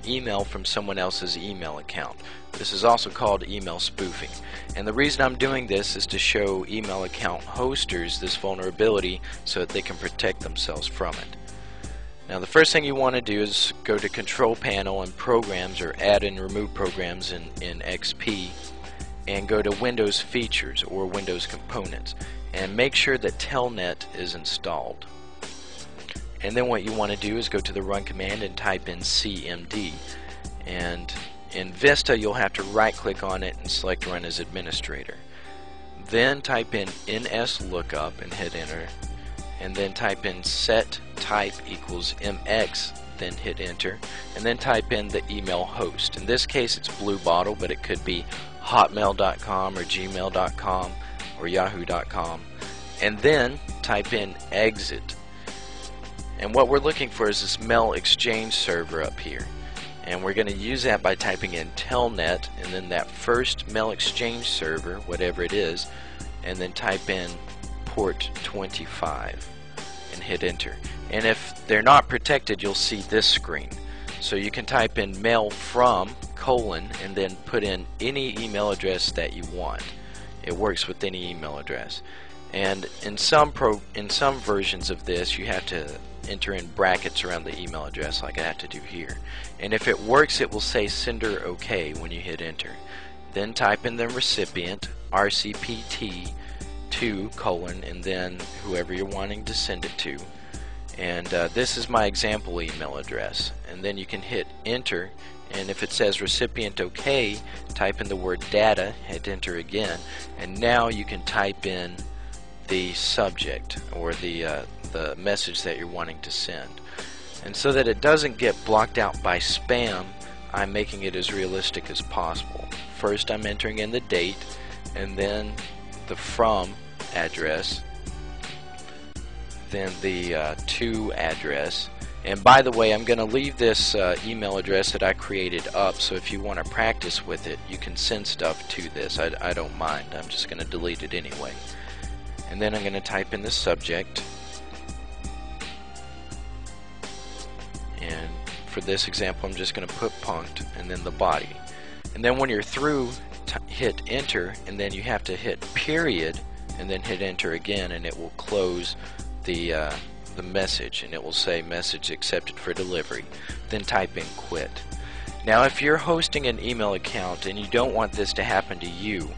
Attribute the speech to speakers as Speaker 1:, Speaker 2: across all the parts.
Speaker 1: email from someone else's email account. This is also called email spoofing. And the reason I'm doing this is to show email account hosters this vulnerability so that they can protect themselves from it. Now the first thing you want to do is go to Control Panel and Programs, or Add and Remove Programs in XP, and go to Windows Features or Windows Components, and make sure that Telnet is installed. And then what you want to do is go to the Run command and type in CMD, and in Vista you'll have to right click on it and select Run as Administrator. Then type in NSLOOKUP and hit enter, and then type in set type equals MX, then hit enter, and then type in the email host. In this case it's Blue Bottle, but it could be hotmail.com or gmail.com or yahoo.com, and then type in exit. And what we're looking for is this mail exchange server up here, and we're going to use that by typing in telnet and then that first mail exchange server, whatever it is, and then type in port 25 and hit enter. And if they're not protected, you'll see this screen. So you can type in mail from : and then put in any email address that you want. It works with any email address. And in some versions of this you have to enter in brackets around the email address, like I have to do here. And if it works, it will say sender OK when you hit enter. Then type in the recipient, RCPT 2 : and then whoever you're wanting to send it to. And this is my example email address. And then you can hit enter, and if it says recipient OK, type in the word data, hit enter again, and now you can type in the subject or the message that you're wanting to send. And so that it doesn't get blocked out by spam, I'm making it as realistic as possible. First I'm entering in the date, and then the from address, then the to address. And by the way, I'm going to leave this email address that I created up, so if you want to practice with it, you can send stuff to this. I don't mind. I'm just going to delete it anyway. And then I'm going to type in the subject, and for this example I'm just going to put punked, and then the body. And then when you're through, hit enter, and then you have to hit period and then hit enter again, and it will close the message, and it will say message accepted for delivery. Then type in quit. Now if you're hosting an email account and you don't want this to happen to you,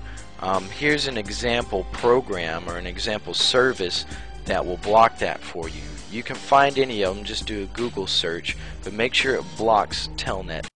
Speaker 1: here's an example program or an example service that will block that for you. You can find any of them, just do a Google search, but make sure it blocks Telnet.